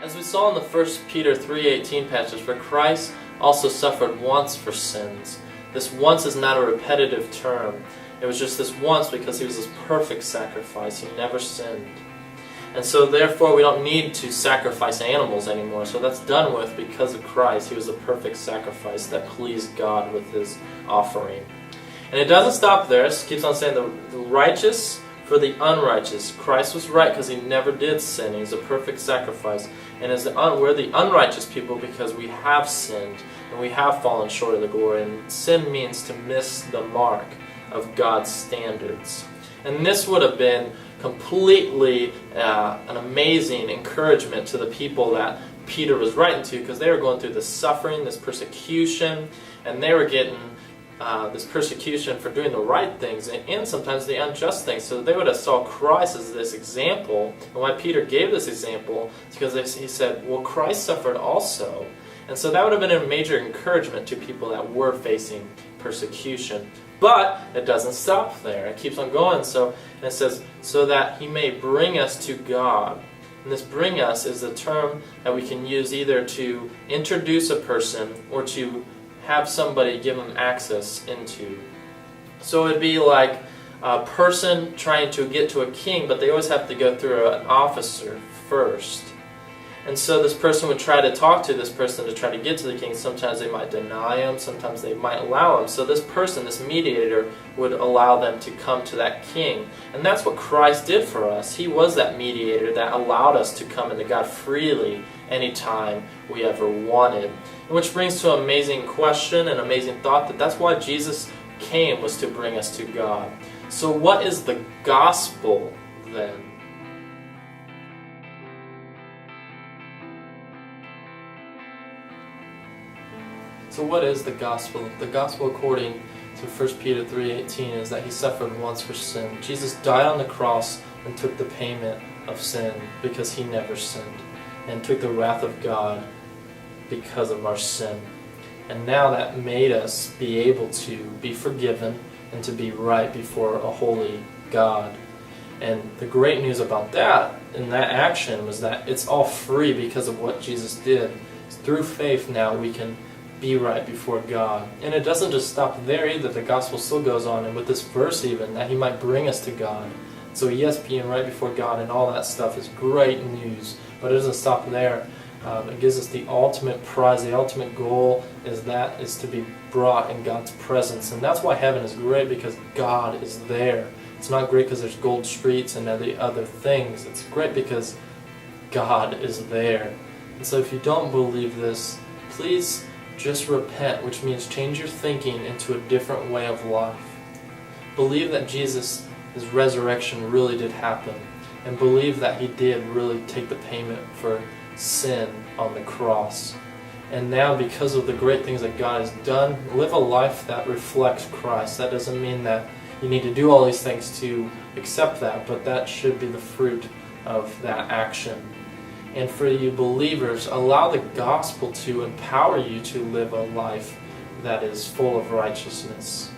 As we saw in the 1 Peter 3:18 passage, for Christ also suffered once for sins. This once is not a repetitive term. It was just this once because he was this perfect sacrifice. He never sinned. And so therefore we don't need to sacrifice animals anymore. So that's done with because of Christ. He was a perfect sacrifice that pleased God with his offering. And it doesn't stop there. It keeps on saying the righteous for the unrighteous. Christ was right because he never did sin. He was a perfect sacrifice. And we're the unrighteous people because we have sinned and we have fallen short of the glory. And sin means to miss the mark of God's standards. And this would have been completely an amazing encouragement to the people that Peter was writing to, because they were going through this suffering, this persecution, and they were getting this persecution for doing the right things and sometimes the unjust things. So they would have saw Christ as this example. And why Peter gave this example is because he said, well, Christ suffered also. And so that would have been a major encouragement to people that were facing persecution. But it doesn't stop there. It keeps on going. So it says, so that he may bring us to God. And this bring us is a term that we can use either to introduce a person or to have somebody give them access into. So it'd be like a person trying to get to a king, but they always have to go through an officer first. And so this person would try to talk to this person to try to get to the king. Sometimes they might deny him, sometimes they might allow him. So this person, this mediator, would allow them to come to that king. And that's what Christ did for us. He was that mediator that allowed us to come into God freely anytime we ever wanted. Which brings to an amazing question and amazing thought, that's why Jesus came, was to bring us to God. So what is the gospel then? So what is the gospel? The gospel according to 1 Peter 3:18 is that he suffered once for sin. Jesus died on the cross and took the payment of sin because he never sinned, and took the wrath of God because of our sin. And now that made us be able to be forgiven and to be right before a holy God. And the great news about that, in that action, was that it's all free because of what Jesus did. Through faith now we can be right before God. And it doesn't just stop there either. The gospel still goes on, and with this verse even, that he might bring us to God. So yes, being right before God and all that stuff is great news, but it doesn't stop there. It gives us the ultimate prize, the ultimate goal is to be brought in God's presence. And that's why heaven is great, because God is there. It's not great because there's gold streets and other things. It's great because God is there. And so if you don't believe this, please just repent, which means change your thinking into a different way of life. Believe that Jesus' resurrection really did happen, and believe that he did really take the payment for sin on the cross. And now, because of the great things that God has done, live a life that reflects Christ. That doesn't mean that you need to do all these things to accept that, but that should be the fruit of that action. And for you believers, allow the gospel to empower you to live a life that is full of righteousness.